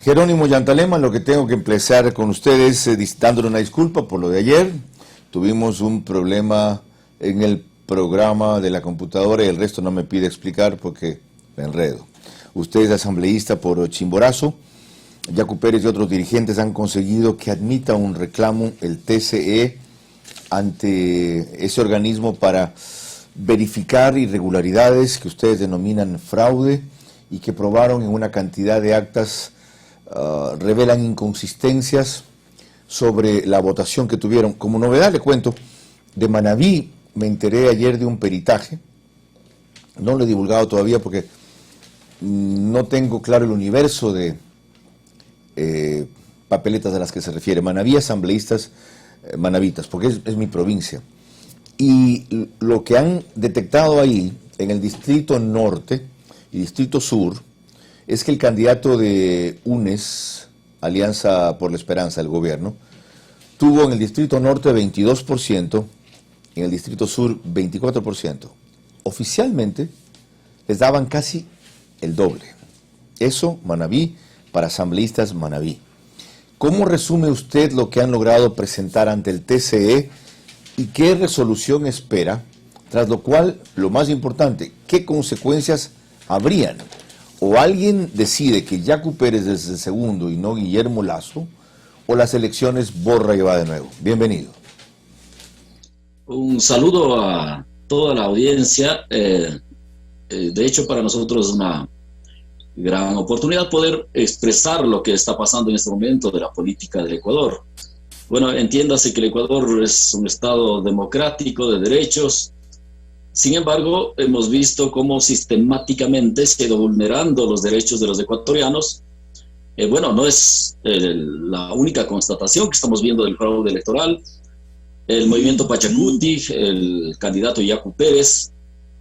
Jerónimo Yantalema, lo que tengo que empezar con ustedes dándole una disculpa por lo de ayer. Tuvimos un problema en el programa de la computadora y el resto no me pide explicar porque me enredo. Usted es asambleísta por Chimborazo. Yacu Pérez y otros dirigentes han conseguido que admita un reclamo el TCE ante ese organismo para verificar irregularidades que ustedes denominan fraude y que probaron en una cantidad de actas, revelan inconsistencias sobre la votación que tuvieron. Como novedad le cuento, de Manabí me enteré ayer de un peritaje, no lo he divulgado todavía porque no tengo claro el universo de papeletas a las que se refiere. Manabí, asambleístas manavitas, porque es mi provincia. Y lo que han detectado ahí, en el Distrito Norte y Distrito Sur, es que el candidato de UNES, Alianza por la Esperanza del gobierno, tuvo en el Distrito Norte 22%, en el Distrito Sur 24%. Oficialmente les daban casi el doble. Eso, Manabí, para asambleístas Manabí. ¿Cómo resume usted lo que han logrado presentar ante el TCE y qué resolución espera? Tras lo cual, lo más importante, ¿qué consecuencias habrían? ¿O alguien decide que Yacu Pérez es el segundo y no Guillermo Lazo? ¿O las elecciones borra y va de nuevo? Bienvenido. Un saludo a toda la audiencia. De hecho, para nosotros es una gran oportunidad poder expresar lo que está pasando en este momento de la política del Ecuador. Bueno, entiéndase que el Ecuador es un estado democrático de derechos. Sin embargo, hemos visto cómo sistemáticamente se ha ido vulnerando los derechos de los ecuatorianos. Bueno, no es la única constatación que estamos viendo del fraude electoral. El movimiento Pachacuti, el candidato Yacu Pérez,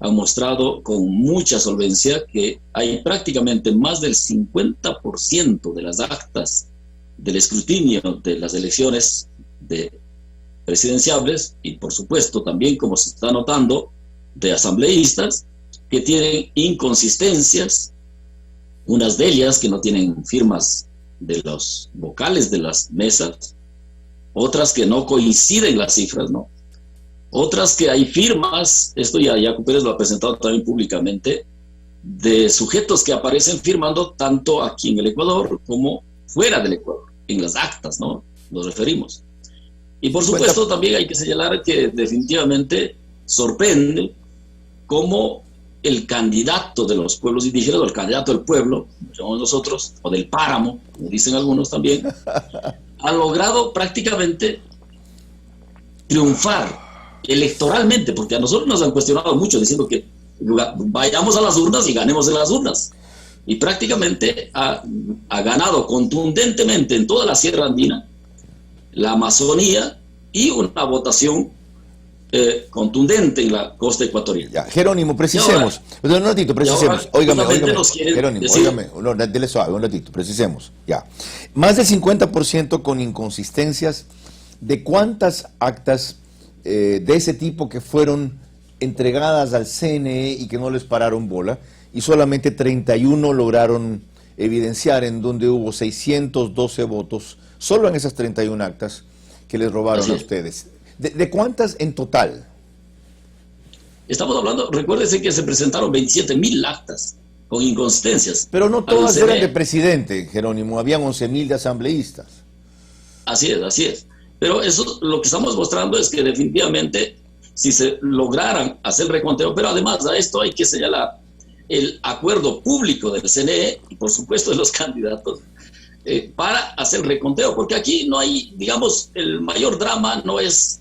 han mostrado con mucha solvencia que hay prácticamente más del 50% de las actas del escrutinio de las elecciones presidenciables y por supuesto también, como se está notando, de asambleístas que tienen inconsistencias, unas de ellas que no tienen firmas de los vocales de las mesas, otras que no coinciden las cifras, ¿no? Otras que hay firmas, esto ya Yacu Pérez lo ha presentado también públicamente, de sujetos que aparecen firmando tanto aquí en el Ecuador como fuera del Ecuador, en las actas, ¿no? Nos referimos. Y por supuesto también hay que señalar que definitivamente sorprende cómo el candidato de los pueblos indígenas, o el candidato del pueblo, como llamamos nosotros, o del páramo, como dicen algunos también, ha logrado prácticamente triunfar electoralmente, porque a nosotros nos han cuestionado mucho diciendo que vayamos a las urnas y ganemos en las urnas, y prácticamente ha ganado contundentemente en toda la Sierra Andina, la Amazonía y una votación contundente en la costa ecuatoriana. Ya, Jerónimo, precisemos. Un ratito, precisemos. Óigame, Jerónimo, óigame, dele suave, un ratito, precisemos. Ya. Más del 50% con inconsistencias. ¿De cuántas actas de ese tipo que fueron entregadas al CNE y que no les pararon bola? Y solamente 31 lograron evidenciar en donde hubo 612 votos, solo en esas 31 actas que les robaron a ustedes. ¿De cuántas en total? Estamos hablando, recuérdese que se presentaron 27.000 actas con inconsistencias. Pero no todas eran de presidente, Jerónimo, habían 11.000 de asambleístas. Así es, así es. Pero eso lo que estamos mostrando es que definitivamente si se lograran hacer reconteo, pero además a esto hay que señalar el acuerdo público del CNE y por supuesto de los candidatos para hacer reconteo, porque aquí no hay, digamos, el mayor drama no es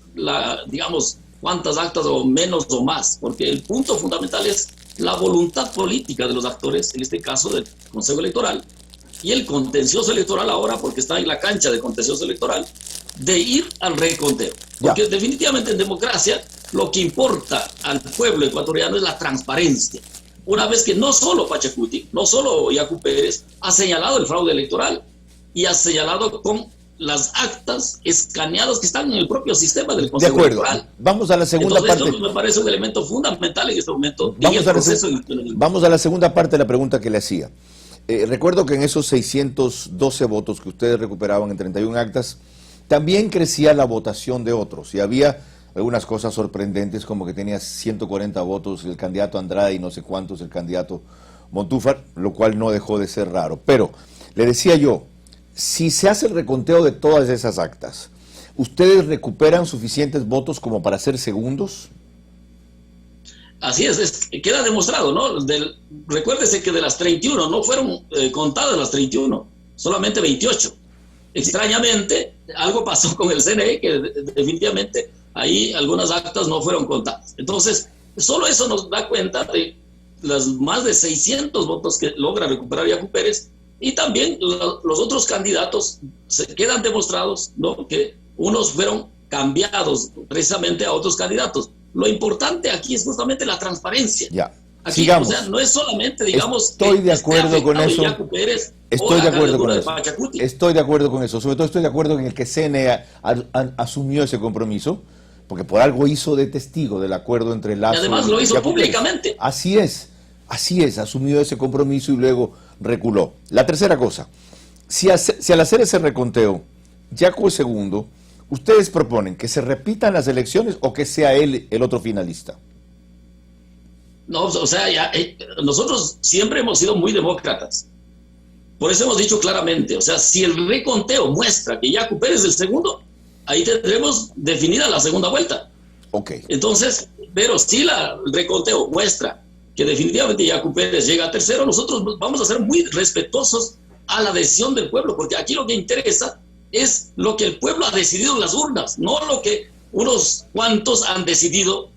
digamos, cuántas actas o menos o más, porque el punto fundamental es la voluntad política de los actores, en este caso del Consejo Electoral, y el contencioso electoral ahora, porque está en la cancha de contencioso electoral, de ir al reconteo. Porque definitivamente en democracia lo que importa al pueblo ecuatoriano es la transparencia. Una vez que no solo Pachacuti, no solo Yacu Pérez ha señalado el fraude electoral y ha señalado con las actas escaneadas que están en el propio sistema del Consejo Electoral. Vamos a la segunda parte. Esto me parece un elemento fundamental en este momento. Vamos a la segunda parte de la pregunta que le hacía. recuerdo que en esos 612 votos que ustedes recuperaban en 31 actas, también crecía la votación de otros. Y había algunas cosas sorprendentes, como que tenía 140 votos el candidato Andrade y no sé cuántos el candidato Montúfar, lo cual no dejó de ser raro. Pero, le decía yo, si se hace el reconteo de todas esas actas, ¿ustedes recuperan suficientes votos como para ser segundos? Así es, queda demostrado, ¿no? Recuérdese que de las 31 no fueron contadas las 31, solamente 28. Extrañamente, algo pasó con el CNE que definitivamente ahí algunas actas no fueron contadas. Entonces, solo eso nos da cuenta de las más de 600 votos que logra recuperar Yacu Pérez, y también los otros candidatos se quedan demostrados, ¿no?, que unos fueron cambiados precisamente a otros candidatos. Lo importante aquí es justamente la transparencia. Ya. Aquí, sigamos. O sea, no es solamente, digamos, estoy de acuerdo con eso. Pérez, estoy de acuerdo con eso. Estoy de acuerdo con eso. Sobre todo estoy de acuerdo en el que CNE asumió ese compromiso, porque por algo hizo de testigo del acuerdo entre Lazo y además lo hizo Yacu públicamente. Pérez. Así es, asumió ese compromiso y luego reculó. La tercera cosa, si al hacer ese reconteo, Yacu es segundo, ¿ustedes proponen que se repitan las elecciones o que sea él el otro finalista? No, o sea, nosotros siempre hemos sido muy demócratas. Por eso hemos dicho claramente, o sea, si el reconteo muestra que Yacu Pérez es el segundo, ahí tendremos definida la segunda vuelta. Ok. Entonces, pero si el reconteo muestra que definitivamente Yacu Pérez llega a tercero, nosotros vamos a ser muy respetuosos a la decisión del pueblo, porque aquí lo que interesa es lo que el pueblo ha decidido en las urnas, no lo que unos cuantos han decidido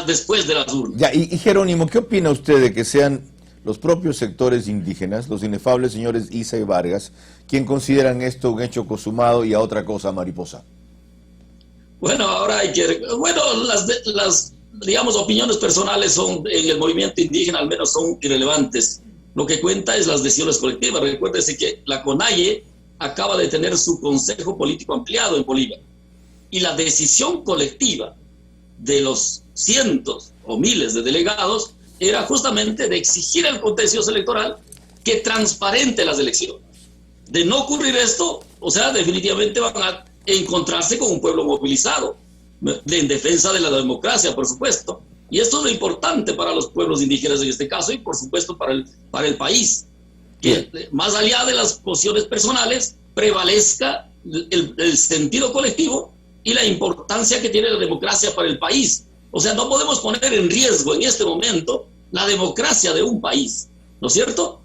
después de las urnas. Ya, y Jerónimo, ¿qué opina usted de que sean los propios sectores indígenas, los inefables señores Isa y Vargas, quien consideran esto un hecho consumado y a otra cosa mariposa? Bueno, ahora hay que... Bueno, las digamos, opiniones personales son, en el movimiento indígena al menos, son irrelevantes. Lo que cuenta es las decisiones colectivas. Recuérdese que la CONAIE acaba de tener su consejo político ampliado en Bolivia. Y la decisión colectiva de los cientos o miles de delegados era justamente de exigir al contencioso electoral que transparente las elecciones. De no ocurrir esto, o sea, definitivamente van a encontrarse con un pueblo movilizado, en defensa de la democracia, por supuesto. Y esto es lo importante para los pueblos indígenas en este caso y, por supuesto, para el país. Que más allá de las posiciones personales, prevalezca el sentido colectivo y la importancia que tiene la democracia para el país. O sea, no podemos poner en riesgo en este momento la democracia de un país, ¿no es cierto?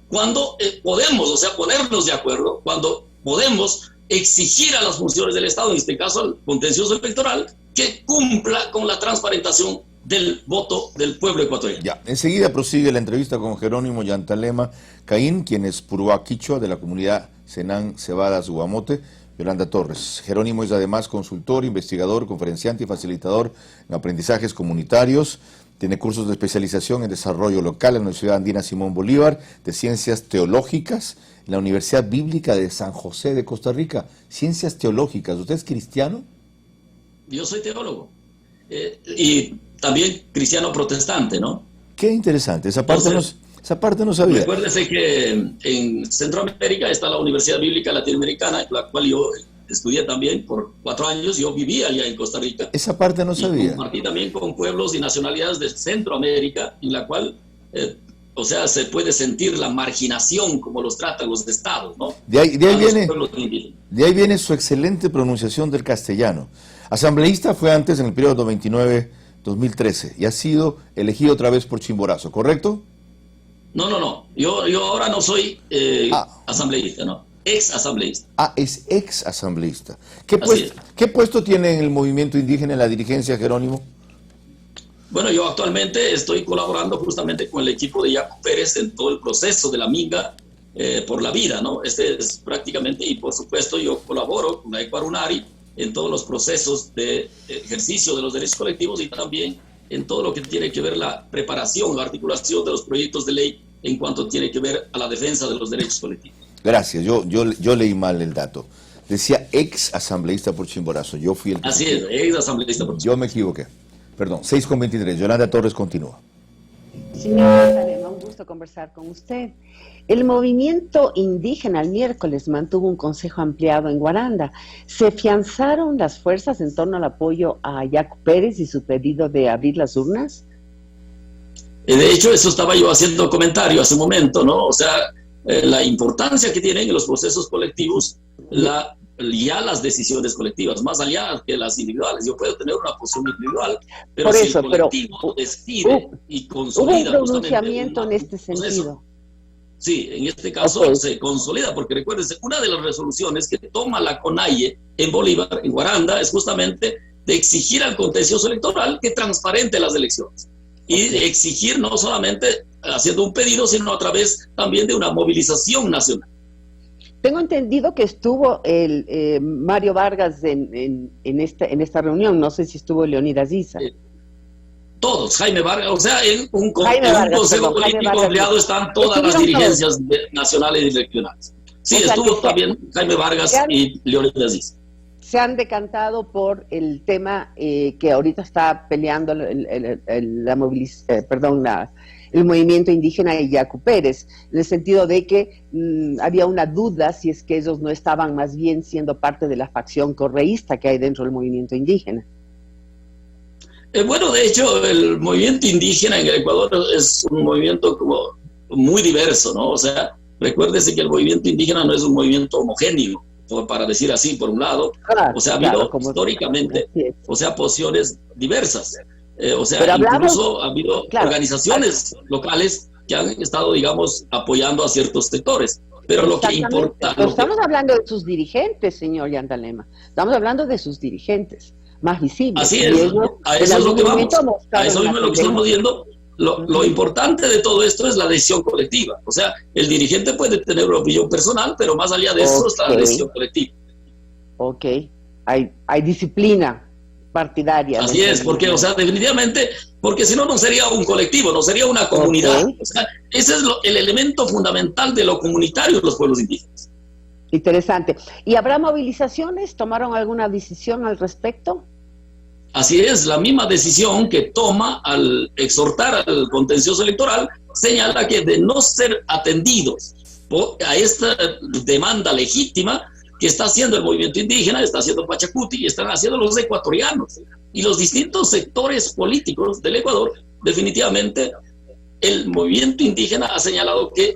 Cuando podemos, o sea, ponernos de acuerdo, cuando podemos exigir a las funciones del Estado, en este caso al contencioso electoral, que cumpla con la transparentación del voto del pueblo ecuatoriano. Ya, enseguida prosigue la entrevista con Jerónimo Yantalema Caín, quien es Purúa Quichua de la comunidad Senán Cebadas Guamote. Yolanda Torres. Jerónimo es además consultor, investigador, conferenciante y facilitador en aprendizajes comunitarios. Tiene cursos de especialización en desarrollo local en la Universidad Andina Simón Bolívar, de Ciencias Teológicas, en la Universidad Bíblica de San José de Costa Rica. Ciencias Teológicas. ¿Usted es cristiano? Yo soy teólogo. Y también cristiano protestante, ¿no? Qué interesante. Esa parte no sabía. Recuérdese que en Centroamérica está la Universidad Bíblica Latinoamericana, la cual yo estudié también por 4 años. Yo vivía allá en Costa Rica. Esa parte no sabía. Compartí también con pueblos y nacionalidades de Centroamérica, en la cual, o sea, se puede sentir la marginación como los tratan los estados, ¿no? De ahí viene su excelente pronunciación del castellano. Asambleísta fue antes en el periodo 99-2013 y ha sido elegido otra vez por Chimborazo, ¿correcto? No. Yo ahora no soy asambleísta, ¿no? Ex asambleísta. Es ex asambleísta. ¿Qué puesto tiene en el movimiento indígena en la dirigencia, Jerónimo? Bueno, yo actualmente estoy colaborando justamente con el equipo de Yacu Pérez en todo el proceso de la Minga por la vida, ¿no? Este es prácticamente, y por supuesto yo colaboro con la Ecuarunari en todos los procesos de ejercicio de los derechos colectivos y también en todo lo que tiene que ver la preparación, la articulación de los proyectos de ley en cuanto tiene que ver a la defensa de los derechos colectivos. Gracias, yo leí mal el dato. Decía ex asambleísta por Chimborazo, yo fui el que... Así es, ex asambleísta por Chimborazo. Yo me equivoqué. Perdón, 6:23, Yolanda Torres continúa. Señor Yantalema, un gusto gusto conversar con usted. El movimiento indígena el miércoles mantuvo un consejo ampliado en Guaranda. ¿Se afianzaron las fuerzas en torno al apoyo a Yacu Pérez y su pedido de abrir las urnas? De hecho, eso estaba yo haciendo comentario hace un momento, ¿no? O sea, la importancia que tienen en los procesos colectivos ya las decisiones colectivas, más allá que las individuales. Yo puedo tener una posición individual, pero si el colectivo decide y consolida... ¿Hubo un pronunciamiento en este sentido? Sí, en este caso se consolida, porque recuérdense, una de las resoluciones que toma la CONAIE en Bolívar, en Guaranda, es justamente de exigir al contencioso electoral que transparente las elecciones. Y de exigir no solamente haciendo un pedido, sino a través también de una movilización nacional. Tengo entendido que estuvo el Mario Vargas en esta reunión, no sé si estuvo Leonidas Issa. Todos, Jaime Vargas, o sea, en un consejo político ampliado están todas las dirigencias nacionales y regionales. Sí, estuvo también Jaime Vargas y Leonidas Issa. Se han decantado por el tema que ahorita está peleando el movimiento indígena de Yacu Pérez, en el sentido de que había una duda si es que ellos no estaban más bien siendo parte de la facción correísta que hay dentro del movimiento indígena. Bueno, de hecho, el movimiento indígena en el Ecuador es un movimiento como muy diverso, ¿no? O sea, recuérdese que el movimiento indígena no es un movimiento homogéneo, para decir así, por un lado. O sea, ha habido históricamente, o sea, posiciones diversas. O sea, incluso ha habido organizaciones locales que han estado, digamos, apoyando a ciertos sectores. Pero lo que importa... Pero estamos hablando de sus dirigentes, señor Yandalema. Estamos hablando de sus dirigentes más visibles. Así es, a eso es lo que vamos. A eso mismo es lo que estamos viendo. Lo importante de todo esto es la decisión colectiva. O sea, el dirigente puede tener una opinión personal, pero más allá de eso está la decisión colectiva. Ok, hay disciplina partidaria. Así es, porque, o sea, definitivamente, porque si no, no sería un colectivo, no sería una comunidad. O sea, ese es el elemento fundamental de lo comunitario de los pueblos indígenas. Interesante. ¿Y habrá movilizaciones? ¿Tomaron alguna decisión al respecto? Así es, la misma decisión que toma al exhortar al contencioso electoral señala que de no ser atendidos a esta demanda legítima que está haciendo el movimiento indígena, está haciendo Pachacuti y están haciendo los ecuatorianos y los distintos sectores políticos del Ecuador, definitivamente el movimiento indígena ha señalado que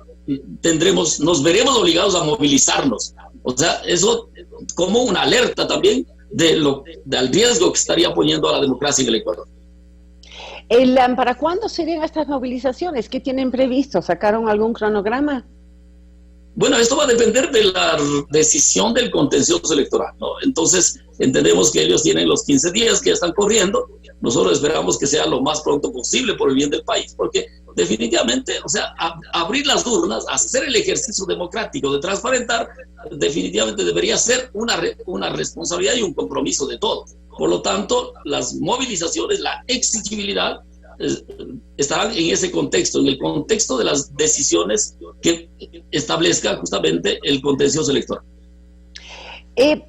nos veremos obligados a movilizarnos. O sea, eso como una alerta también del riesgo que estaría poniendo a la democracia en el Ecuador. ¿Para cuándo serían estas movilizaciones? ¿Qué tienen previsto? ¿Sacaron algún cronograma? Bueno, esto va a depender de la decisión del contencioso electoral, ¿no? Entonces, entendemos que ellos tienen los 15 días que ya están corriendo. Nosotros esperamos que sea lo más pronto posible por el bien del país, porque definitivamente, o sea, abrir las urnas, hacer el ejercicio democrático de transparentar, definitivamente debería ser una responsabilidad y un compromiso de todos. Por lo tanto, las movilizaciones, la exigibilidad, estarán en ese contexto, en el contexto de las decisiones que establezca justamente el contencioso electoral.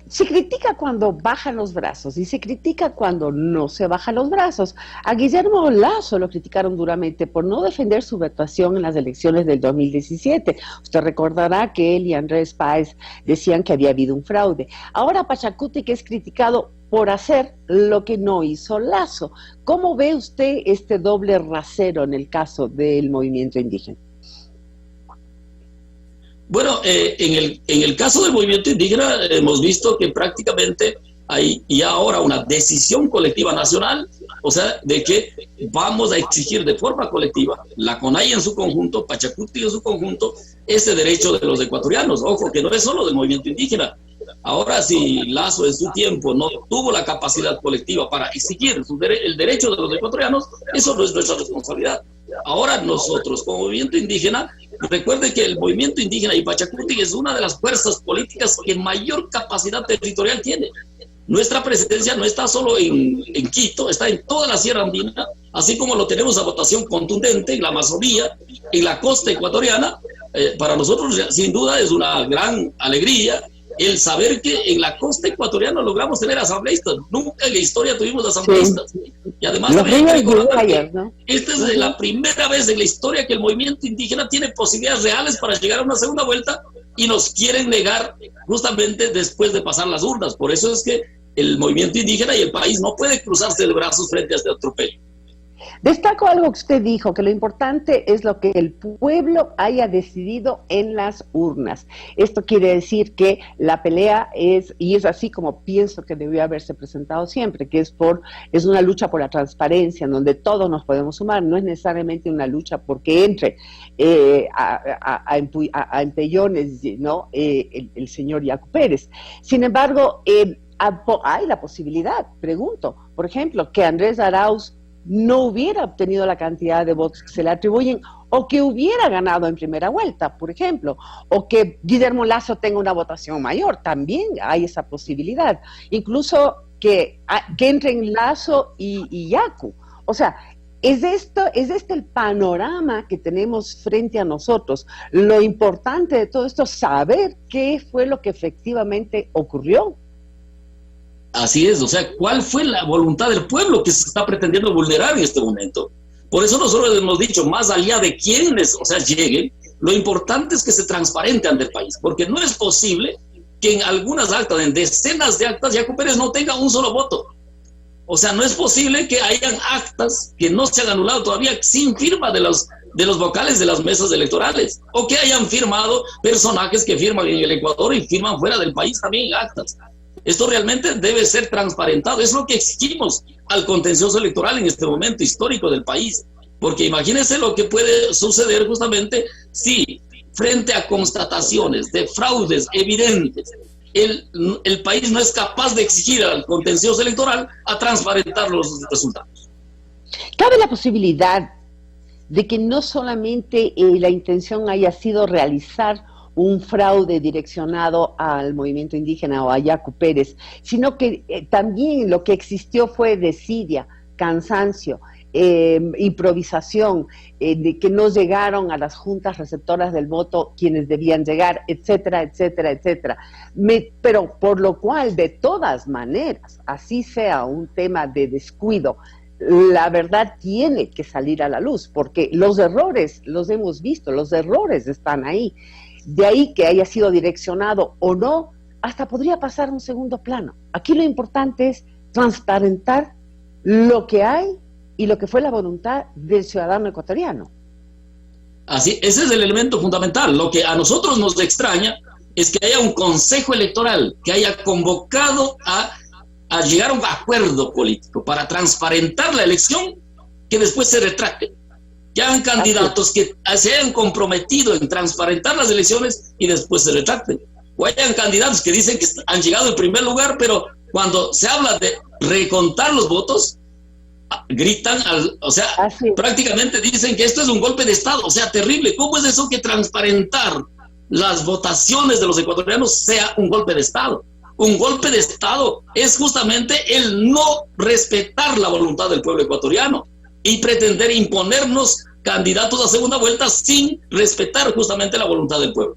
Se critica cuando bajan los brazos y se critica cuando no se bajan los brazos. A Guillermo Lasso lo criticaron duramente por no defender su actuación en las elecciones del 2017. Usted recordará que él y Andrés Páez decían que había habido un fraude. Ahora Pachacuti, que es criticado por hacer lo que no hizo Lasso. ¿Cómo ve usted este doble rasero en el caso del movimiento indígena? Bueno, en el caso del movimiento indígena hemos visto que prácticamente hay ya ahora una decisión colectiva nacional, o sea, de que vamos a exigir de forma colectiva, la CONAIE en su conjunto, Pachacuti en su conjunto, ese derecho de los ecuatorianos. Ojo, que no es solo del movimiento indígena. Ahora, si Lasso en su tiempo no tuvo la capacidad colectiva para exigir el derecho de los ecuatorianos, eso no es nuestra responsabilidad. Ahora nosotros, como movimiento indígena, recuerde que el movimiento indígena y Pachacuti es una de las fuerzas políticas que mayor capacidad territorial tiene. Nuestra presencia no está solo en Quito, está en toda la Sierra Andina, así como lo tenemos a votación contundente en la Amazonía, en la costa ecuatoriana. Para nosotros, sin duda, es una gran alegría el saber que en la costa ecuatoriana logramos tener asambleístas. Nunca en la historia tuvimos asambleístas. Sí. Y además también hay que recordar que esta es la primera vez en la historia que el movimiento indígena tiene posibilidades reales para llegar a una segunda vuelta y nos quieren negar justamente después de pasar las urnas. Por eso es que el movimiento indígena y el país no puede cruzarse de brazos frente a este atropello. Destaco algo que usted dijo, que lo importante es lo que el pueblo haya decidido en las urnas. Esto quiere decir que la pelea es, y es así como pienso que debió haberse presentado siempre, que es una lucha por la transparencia, en donde todos nos podemos sumar, no es necesariamente una lucha porque entre a empellones, ¿no? El señor Yacu Pérez. Sin embargo, hay la posibilidad, pregunto, por ejemplo, que Andrés Arauz no hubiera obtenido la cantidad de votos que se le atribuyen, o que hubiera ganado en primera vuelta, por ejemplo, o que Guillermo Lasso tenga una votación mayor, también hay esa posibilidad, incluso que entren Lasso y Yacu. O sea, es este el panorama que tenemos frente a nosotros. Lo importante de todo esto es saber qué fue lo que efectivamente ocurrió. Así es, o sea, ¿cuál fue la voluntad del pueblo que se está pretendiendo vulnerar en este momento? Por eso nosotros hemos dicho, más allá de quiénes, o sea, lleguen, lo importante es que se transparente ante el país, porque no es posible que en algunas actas, en decenas de actas, Yacu Pérez no tenga un solo voto. O sea, no es posible que hayan actas que no se han anulado todavía sin firma de los vocales de las mesas electorales, o que hayan firmado personajes que firman en el Ecuador y firman fuera del país también actas. Esto realmente debe ser transparentado. Es lo que exigimos al contencioso electoral en este momento histórico del país. Porque imagínense lo que puede suceder justamente si, frente a constataciones de fraudes evidentes, el país no es capaz de exigir al contencioso electoral a transparentar los resultados. ¿Cabe la posibilidad de que no solamente la intención haya sido realizar un fraude direccionado al movimiento indígena o a Yacu Pérez, sino que también lo que existió fue desidia, cansancio, improvisación, de que no llegaron a las juntas receptoras del voto quienes debían llegar, etcétera, etcétera, etcétera? Pero por lo cual, de todas maneras, así sea un tema de descuido, la verdad tiene que salir a la luz, porque los errores los hemos visto, los errores están ahí. De ahí que haya sido direccionado o no, hasta podría pasar a un segundo plano. Aquí lo importante es transparentar lo que hay y lo que fue la voluntad del ciudadano ecuatoriano. Así, ese es el elemento fundamental. Lo que a nosotros nos extraña es que haya un consejo electoral que haya convocado a llegar a un acuerdo político para transparentar la elección, que después se retracte. Que hagan candidatos que se hayan comprometido en transparentar las elecciones y después se retracten. O hayan candidatos que dicen que han llegado en primer lugar, pero cuando se habla de recontar los votos, gritan, o sea, prácticamente dicen que esto es un golpe de Estado. O sea, terrible. ¿Cómo es eso que transparentar las votaciones de los ecuatorianos sea un golpe de Estado? Un golpe de Estado es justamente el no respetar la voluntad del pueblo ecuatoriano y pretender imponernos candidatos a segunda vuelta sin respetar justamente la voluntad del pueblo.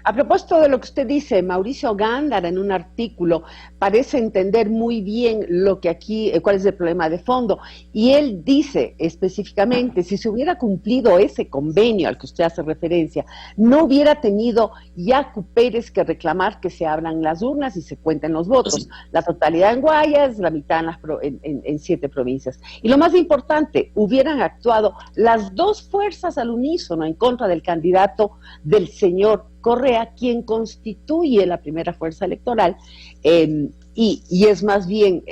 A propósito de lo que usted dice, Mauricio Gándara en un artículo parece entender muy bien lo que aquí, cuál es el problema de fondo, y él dice específicamente, si se hubiera cumplido ese convenio al que usted hace referencia, no hubiera tenido Yacu Pérez que reclamar que se abran las urnas y se cuenten los votos, sí. La totalidad en Guayas, la mitad en 7 provincias. Y lo más importante, hubieran actuado las dos fuerzas al unísono en contra del candidato del señor Correa, quien constituye la primera fuerza electoral, y es más bien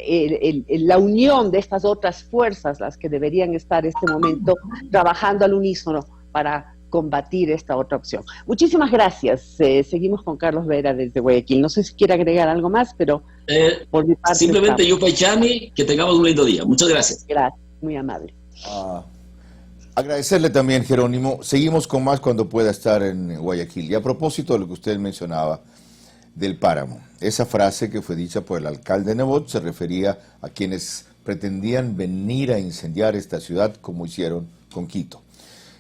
la unión de estas otras fuerzas las que deberían estar en este momento trabajando al unísono para combatir esta otra opción. Muchísimas gracias. Seguimos con Carlos Vera desde Guayaquil. No sé si quiere agregar algo más, pero por mi parte... Simplemente Yupa Chani, que tengamos un lindo día. Muchas gracias. Gracias, muy amable. Agradecerle también, Jerónimo. Seguimos con más cuando pueda estar en Guayaquil. Y a propósito de lo que usted mencionaba del páramo, esa frase que fue dicha por el alcalde Nebot se refería a quienes pretendían venir a incendiar esta ciudad como hicieron con Quito.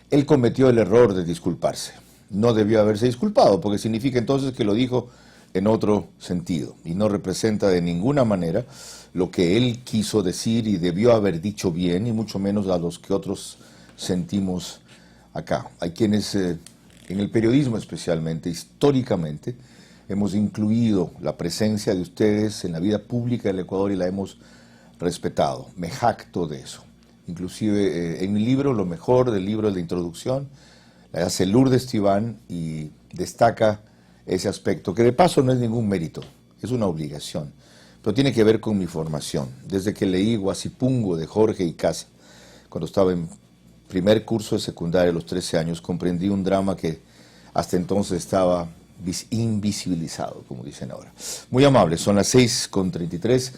Él cometió el error de disculparse. No debió haberse disculpado, porque significa entonces que lo dijo en otro sentido y no representa de ninguna manera lo que él quiso decir y debió haber dicho bien, y mucho menos a los que otros sentimos acá. Hay quienes, en el periodismo especialmente, históricamente, hemos incluido la presencia de ustedes en la vida pública del Ecuador y la hemos respetado. Me jacto de eso. Inclusive en mi libro, lo mejor del libro es la introducción, la hace Lourdes Tibán y destaca ese aspecto, que de paso no es ningún mérito, es una obligación, pero tiene que ver con mi formación. Desde que leí Guasipungo de Jorge Icaza, cuando estaba en primer curso de secundaria a los 13 años, comprendí un drama que hasta entonces estaba invisibilizado, como dicen ahora. Muy amable, son las 6:33.